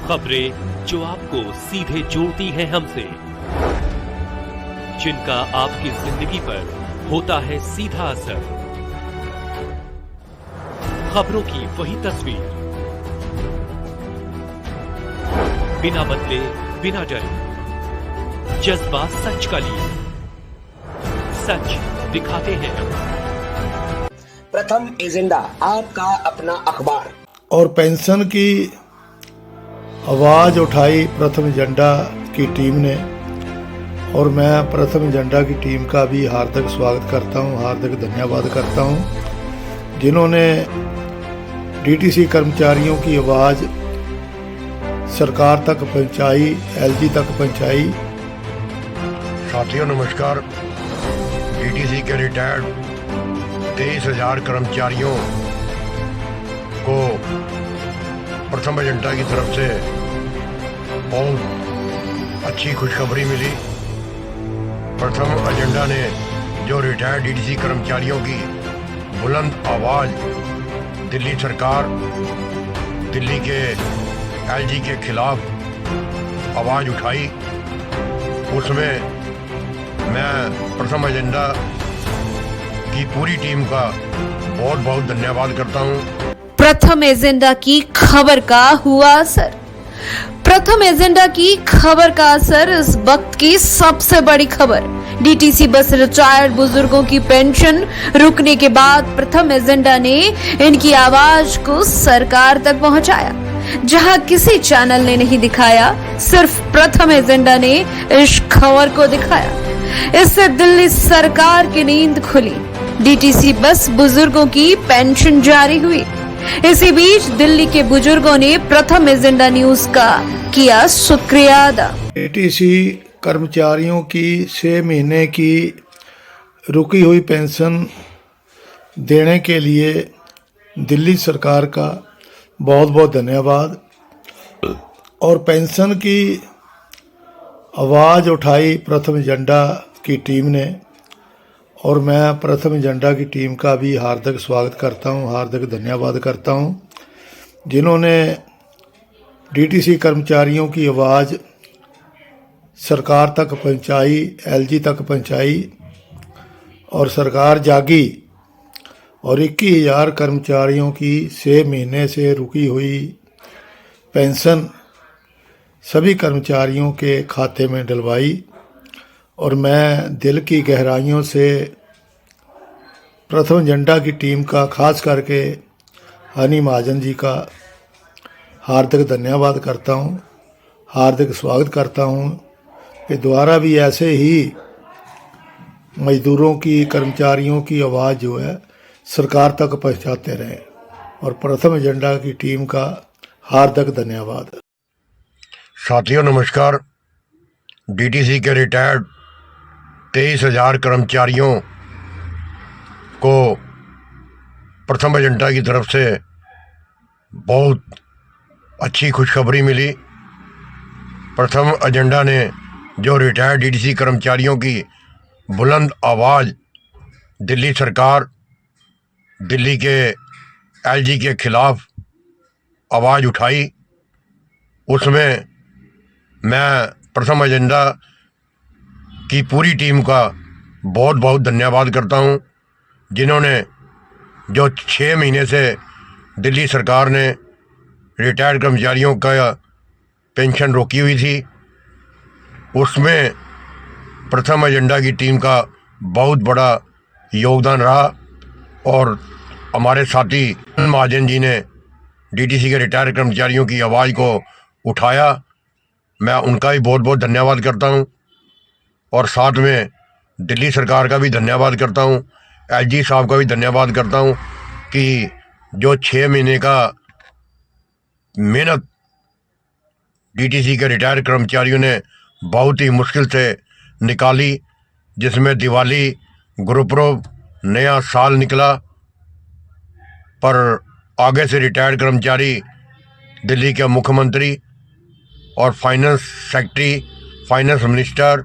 खबरें जो आपको सीधे जोड़ती हैं हमसे, जिनका आपकी जिंदगी पर होता है सीधा असर। खबरों की वही तस्वीर, बिना बदले बिना डरे, जज्बा सच का लिए, सच दिखाते हैं। प्रथम एजेंडा, आपका अपना अखबार। और पेंशन की आवाज़ उठाई प्रथम एजेंडा की टीम ने, और मैं प्रथम एजेंडा की टीम का भी हार्दिक स्वागत करता हूं, हार्दिक धन्यवाद करता हूं, जिन्होंने डीटीसी कर्मचारियों की आवाज़ सरकार तक पहुंचाई, एलजी तक पहुंचाई। साथियों नमस्कार। डीटीसी के रिटायर्ड 23,000 कर्मचारियों को प्रथम एजेंडा की तरफ से बहुत अच्छी खुशखबरी मिली। प्रथम एजेंडा ने जो रिटायर्ड डीटीसी कर्मचारियों की बुलंद आवाज़ दिल्ली सरकार, दिल्ली के एलजी के खिलाफ आवाज़ उठाई, उसमें मैं प्रथम एजेंडा की पूरी टीम का बहुत बहुत धन्यवाद करता हूं। प्रथम एजेंडा की खबर का हुआ असर। प्रथम एजेंडा की खबर का असर इस वक्त की सबसे बड़ी खबर। डीटीसी बस रिटायर्ड बुजुर्गों की पेंशन रुकने के बाद प्रथम एजेंडा ने इनकी आवाज को सरकार तक पहुंचाया। जहां किसी चैनल ने नहीं दिखाया, सिर्फ प्रथम एजेंडा ने इस खबर को दिखाया। इससे दिल्ली सरकार की नींद खुली। डीटीसी बस बुजुर्गों की पेंशन जारी हुई। इसी बीच दिल्ली के बुजुर्गों ने प्रथम एजेंडा न्यूज का किया शुक्रिया अदा। डीटीसी कर्मचारियों की 6 महीने की रुकी हुई पेंशन देने के लिए दिल्ली सरकार का बहुत बहुत धन्यवाद। और पेंशन की आवाज़ उठाई प्रथम एजेंडा की टीम ने, और मैं प्रथम एजेंडा की टीम का भी हार्दिक स्वागत करता हूं, हार्दिक धन्यवाद करता हूं, जिन्होंने डीटीसी कर्मचारियों की आवाज़ सरकार तक पहुंचाई, एलजी तक पहुंचाई, और सरकार जागी और 21,000 कर्मचारियों की 6 महीने से रुकी हुई पेंशन सभी कर्मचारियों के खाते में डलवाई। और मैं दिल की गहराइयों से प्रथम एजेंडा की टीम का, खास करके हनी महाजन जी का हार्दिक धन्यवाद करता हूं, हार्दिक स्वागत करता हूं कि दोबारा भी ऐसे ही मजदूरों की, कर्मचारियों की आवाज़ जो है सरकार तक पहुंचाते रहें। और प्रथम एजेंडा की टीम का हार्दिक धन्यवाद। साथियों नमस्कार। डीटीसी के रिटायर्ड 23,000 कर्मचारियों को प्रथम एजेंडा की तरफ से बहुत अच्छी खुशखबरी मिली। प्रथम एजेंडा ने जो रिटायर्ड डीटीसी कर्मचारियों की बुलंद आवाज़ दिल्ली सरकार, दिल्ली के एलजी के खिलाफ आवाज़ उठाई, उसमें मैं प्रथम एजेंडा की पूरी टीम का बहुत बहुत धन्यवाद करता हूं, जिन्होंने जो 6 महीने से दिल्ली सरकार ने रिटायर्ड कर्मचारियों का पेंशन रोकी हुई थी, उसमें प्रथम एजेंडा की टीम का बहुत बड़ा योगदान रहा। और हमारे साथी महाजन जी ने डीटीसी के रिटायर्ड कर्मचारियों की आवाज़ को उठाया। मैं उनका भी बहुत बहुत धन्यवाद करता हूं, और साथ में दिल्ली सरकार का भी धन्यवाद करता हूं, एलजी साहब का भी धन्यवाद करता हूं कि जो 6 महीने का मेहनत डीटीसी के रिटायर्ड कर्मचारियों ने बहुत ही मुश्किल से निकाली, जिसमें दिवाली, गुरुपुरब, नया साल निकला, पर आगे से रिटायर्ड कर्मचारी दिल्ली के मुख्यमंत्री और finance secretary, finance minister,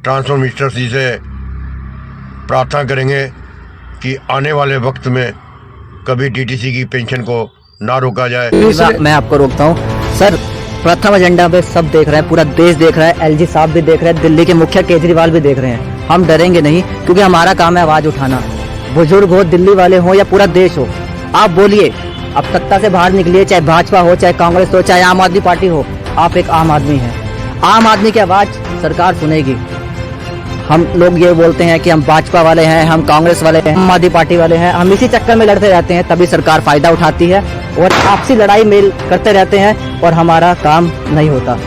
transport minister ji से प्रार्थना करेंगे कि आने वाले वक्त में कभी डीटीसी की पेंशन को ना रोका जाए। मैं आपको रोकता हूँ सर। प्रथम एजेंडा पे सब देख रहे हैं, पूरा देश देख रहा है, एलजी साहब भी देख रहे हैं, दिल्ली के मुखिया केजरीवाल भी देख रहे हैं। हम डरेंगे नहीं, क्योंकि हमारा काम है आवाज उठाना। बुजुर्ग हो, दिल्ली वाले हो या पूरा देश हो, आप बोलिए। अब सत्ता से बाहर निकलिए, चाहे भाजपा हो, चाहे कांग्रेस हो, चाहे आम आदमी पार्टी हो, आप एक आम आदमी हैं। आम आदमी की आवाज सरकार सुनेगी। हम लोग ये बोलते हैं कि हम भाजपा वाले हैं, हम कांग्रेस वाले हैं, आम आदमी पार्टी वाले हैं, हम इसी चक्कर में लड़ते रहते हैं, तभी सरकार फायदा उठाती है और आपसी लड़ाई मेल करते रहते हैं और हमारा काम नहीं होता।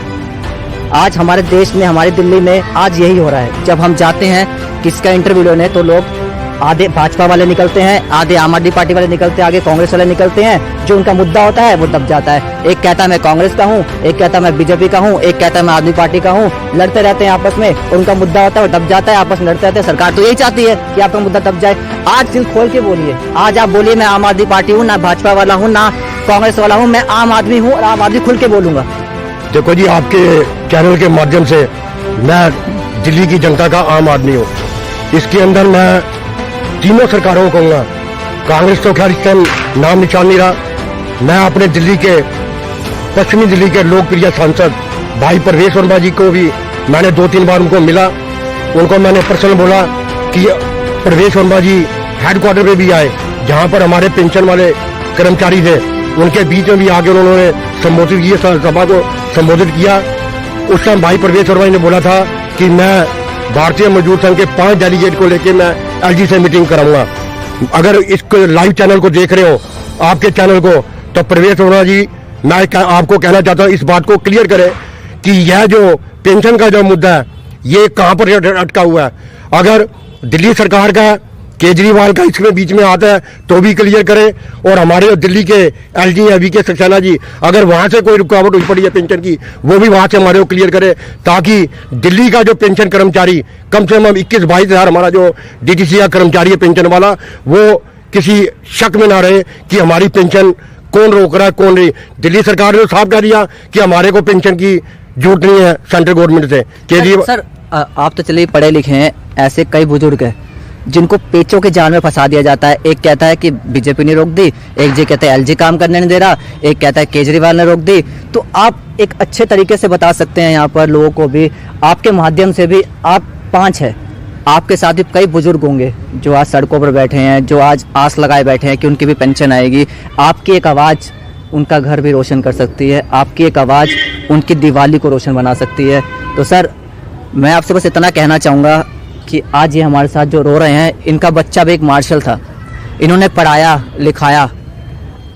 आज हमारे देश में, हमारी दिल्ली में आज यही हो रहा है। जब हम जाते हैं किसका इंटरव्यू लेने, तो लोग आधे भाजपा वाले निकलते हैं, आधे आम आदमी पार्टी वाले निकलते हैं, आगे कांग्रेस वाले निकलते हैं। जो उनका मुद्दा होता है वो दब जाता है। एक कहता है मैं कांग्रेस का हूँ, एक कहता है मैं बीजेपी का हूँ, एक कहता है मैं आदमी पार्टी का हूँ। लड़ते रहते हैं आपस में और उनका मुद्दा होता है वो दब जाता है, आपस में लड़ते रहते हैं। सरकार तो यही चाहती है कि आपका मुद्दा दब जाए। आज दिल खोल के बोलिए, आज आप बोलिए मैं आम आदमी पार्टी हूँ, ना भाजपा वाला हूँ, ना कांग्रेस वाला हूँ, मैं आम आदमी हूँ और आम आदमी खुल के बोलूंगा। देखो जी, आपके चैनल के माध्यम से मैं दिल्ली की जनता का आम आदमी हूँ। इसके अंदर मैं तीनों सरकारों को कहूँगा, कांग्रेस तो खैर इस टाइम नाम निशान नहीं रहा। मैं अपने दिल्ली के, पश्चिमी दिल्ली के लोकप्रिय सांसद भाई परवेश वर्मा जी को भी मैंने 2-3 बार उनको मिला। उनको मैंने पर्सनल बोला कि परवेश वर्मा जी हेडक्वार्टर पे भी आए, जहाँ पर हमारे पेंशन वाले कर्मचारी थे, उनके बीच में भी आगे उन्होंने संबोधित किया, सभा को संबोधित किया। उस टाइम भाई परवेश वर्मा जी ने बोला था कि मैं भारतीय मजदूर संघ के 5 डेलीगेट को लेकर मैं एलजी से मीटिंग कराऊंगा। अगर इस लाइव चैनल को देख रहे हो, आपके चैनल को, तो परवेश वर्मा जी, मैं आपको कहना चाहता हूं, इस बात को क्लियर करें कि यह जो पेंशन का जो मुद्दा है ये कहां पर अटका हुआ है। अगर दिल्ली सरकार का, केजरीवाल का इसमें बीच में आता है तो भी क्लियर करें। और हमारे दिल्ली के एलजी है वीके सक्सेना जी, अगर वहां से कोई रुकावट हुई पड़ी है पेंशन की, वो भी वहां से हमारे को क्लियर करें, ताकि दिल्ली का जो पेंशन कर्मचारी कम से कम 21-22 हजार हमारा जो डीटीसी का कर्मचारी है पेंशन वाला, वो किसी शक में ना रहे कि हमारी पेंशन कौन रोक रहा है कौन नहीं। दिल्ली सरकार ने साफ कह दिया कि हमारे को पेंशन की जरूरत नहीं है सेंट्रल गवर्नमेंट से। केजरीवाल सर, आप तो चलिए पढ़े लिखे हैं, ऐसे कई बुजुर्ग हैं जिनको पेचों के जाल में फंसा दिया जाता है। एक कहता है कि बीजेपी ने रोक दी, एक जी कहता है एलजी काम करने नहीं दे रहा, एक कहता है केजरीवाल ने रोक दी। तो आप एक अच्छे तरीके से बता सकते हैं यहाँ पर लोगों को भी, आपके माध्यम से भी। आप 5 हैं, आपके साथ भी कई बुजुर्ग होंगे जो आज सड़कों पर बैठे हैं, जो आज आस लगाए बैठे हैं कि उनकी भी पेंशन आएगी। आपकी एक आवाज़ उनका घर भी रोशन कर सकती है, आपकी एक आवाज़ उनकी दिवाली को रोशन बना सकती है। तो सर, मैं आपसे बस इतना कहना चाहूँगा कि आज ये हमारे साथ जो रो रहे हैं, इनका बच्चा भी एक मार्शल था, इन्होंने पढ़ाया लिखाया,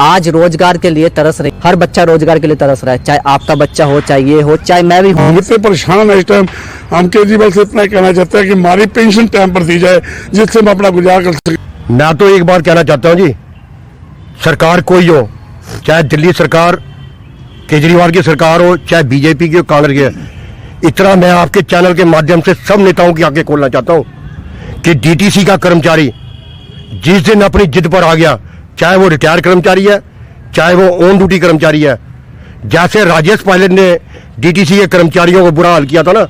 आज रोजगार के लिए तरस रही। हर बच्चा रोजगार के लिए तरस रहा है, चाहे आपका बच्चा हो, चाहे ये हो, चाहे मैं भी हूँ। इतने परेशान है इस टाइम। हम केजरीवाल से इतना कहना चाहते हैं कि हमारी पेंशन टाइम पर दी जाए, जिससे हम अपना गुजारा कर सकें। मैं तो एक बात कहना चाहता हूँ जी, सरकार कोई हो, चाहे दिल्ली सरकार केजरीवाल की सरकार हो, चाहे बीजेपी की, कांग्रेस की, इतना मैं आपके चैनल के माध्यम से सब नेताओं की आगे खोलना चाहता हूं कि डीटीसी का कर्मचारी जिस दिन अपनी जिद पर आ गया, चाहे वो रिटायर कर्मचारी है, चाहे वो ऑन ड्यूटी कर्मचारी है, जैसे राजेश पायलट ने डीटीसी के कर्मचारियों को बुरा हाल किया था ना,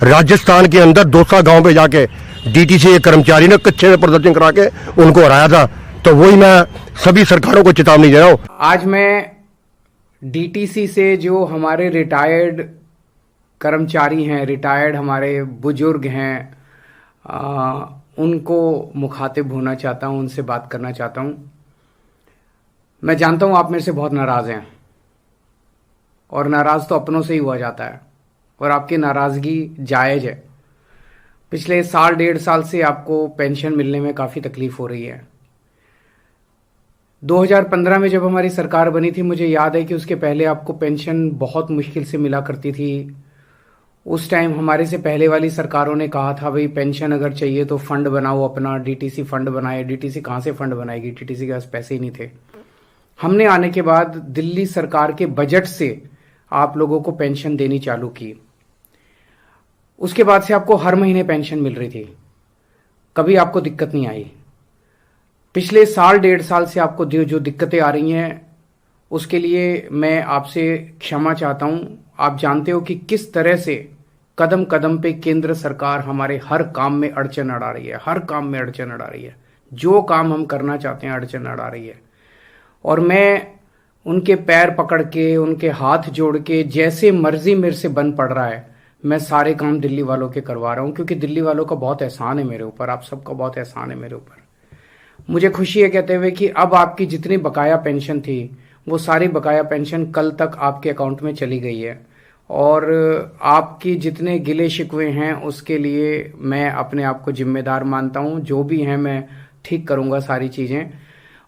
राजस्थान के अंदर दौसा गांव पे जाके डीटीसी के कर्मचारी ने कच्चे में प्रदर्शन करा के उनको हराया था। तो वही मैं सभी सरकारों को चेतावनी दे रहा हूं। आज मैं डीटीसी से जो हमारे रिटायर्ड कर्मचारी हैं, रिटायर्ड हमारे बुजुर्ग हैं, उनको मुखातिब होना चाहता हूं, उनसे बात करना चाहता हूं। मैं जानता हूं आप मेरे से बहुत नाराज़ हैं, और नाराज़ तो अपनों से ही हुआ जाता है, और आपकी नाराज़गी जायज़ है। पिछले 1.5 साल से आपको पेंशन मिलने में काफ़ी तकलीफ़ हो रही है। 2015 में जब हमारी सरकार बनी थी, मुझे याद है कि उसके पहले आपको पेंशन बहुत मुश्किल से मिला करती थी। उस टाइम हमारे से पहले वाली सरकारों ने कहा था, भाई पेंशन अगर चाहिए तो फंड बनाओ, अपना डीटीसी फंड बनाए। डीटीसी कहाँ से फंड बनाएगी, डीटीसी के पास पैसे ही नहीं थे। हमने आने के बाद दिल्ली सरकार के बजट से आप लोगों को पेंशन देनी चालू की। उसके बाद से आपको हर महीने पेंशन मिल रही थी, कभी आपको दिक्कत नहीं आई। पिछले 1.5 साल से आपको जो दिक्कतें आ रही हैं, उसके लिए मैं आपसे क्षमा चाहता हूं। आप जानते हो कि किस तरह से कदम कदम पे केंद्र सरकार हमारे हर काम में अड़चन अड़ा रही है, हर काम में अड़चन अड़ा रही है। जो काम हम करना चाहते हैं अड़चन अड़ा रही है। और मैं उनके पैर पकड़ के, उनके हाथ जोड़ के, जैसे मर्जी मेरे से बन पड़ रहा है, मैं सारे काम दिल्ली वालों के करवा रहा हूं, क्योंकि दिल्ली वालों का बहुत एहसान है मेरे ऊपर, आप सबका बहुत एहसान है मेरे ऊपर। मुझे खुशी है कहते हुए कि अब आपकी जितनी बकाया पेंशन थी वो सारी बकाया पेंशन कल तक आपके अकाउंट में चली गई है, और आपकी जितने गिले शिकवे हैं उसके लिए मैं अपने आप को जिम्मेदार मानता हूं। जो भी है मैं ठीक करूंगा सारी चीज़ें,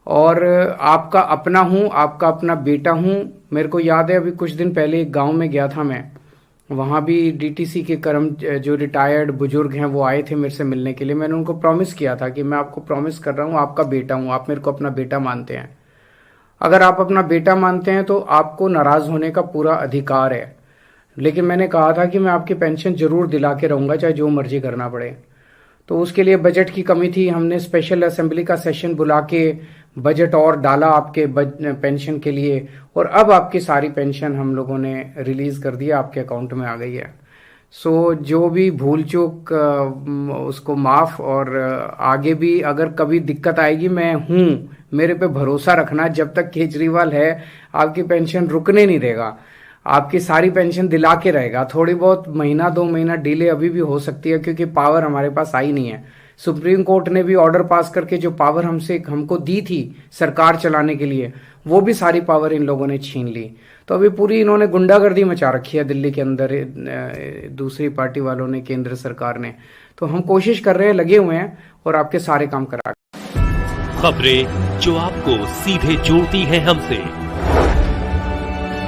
और आपका अपना हूं, आपका अपना बेटा हूं। मेरे को याद है अभी कुछ दिन पहले एक गांव में गया था मैं, वहाँ भी डीटीसी के जो रिटायर्ड बुजुर्ग हैं वो आए थे मेरे से मिलने के लिए। मैंने उनको प्रॉमिस किया था कि मैं आपको प्रॉमिस कर रहा हूँ, आपका बेटा हूँ, आप मेरे को अपना बेटा मानते हैं। अगर आप अपना बेटा मानते हैं तो आपको नाराज होने का पूरा अधिकार है, लेकिन मैंने कहा था कि मैं आपकी पेंशन जरूर दिला के रहूंगा, चाहे जो मर्जी करना पड़े। तो उसके लिए बजट की कमी थी, हमने स्पेशल असेंबली का सेशन बुला के बजट और डाला आपके पेंशन के लिए, और अब आपकी सारी पेंशन हम लोगों ने रिलीज कर दिया, आपके अकाउंट में आ गई है। सो जो भी भूल चूक उसको माफ, और आगे भी अगर कभी दिक्कत आएगी मैं हूँ, मेरे पे भरोसा रखना। जब तक केजरीवाल है आपकी पेंशन रुकने नहीं देगा, आपकी सारी पेंशन दिला के रहेगा। थोड़ी बहुत महीना 2 महीना डिले अभी भी हो सकती है, क्योंकि पावर हमारे पास आई नहीं है। सुप्रीम कोर्ट ने भी ऑर्डर पास करके जो पावर हमको दी थी सरकार चलाने के लिए, वो भी सारी पावर इन लोगों ने छीन ली। तो अभी पूरी इन्होंने गुंडागर्दी मचा रखी है दिल्ली के अंदर, दूसरी पार्टी वालों ने, केंद्र सरकार ने। तो हम कोशिश कर रहे हैं, लगे हुए हैं, और आपके सारे काम करा। खबरें जो आपको सीधे जोड़ती हैं हमसे,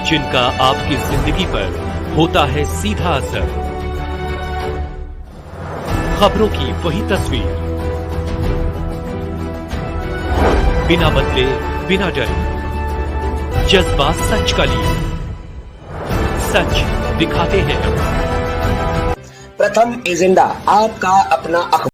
जिनका आपकी जिंदगी पर होता है सीधा असर, खबरों की वही तस्वीर, बिना बदले बिना डरे, जज्बा सच का लिए, सच दिखाते हैं हम। प्रथम एजेंडा, आपका अपना अखबार।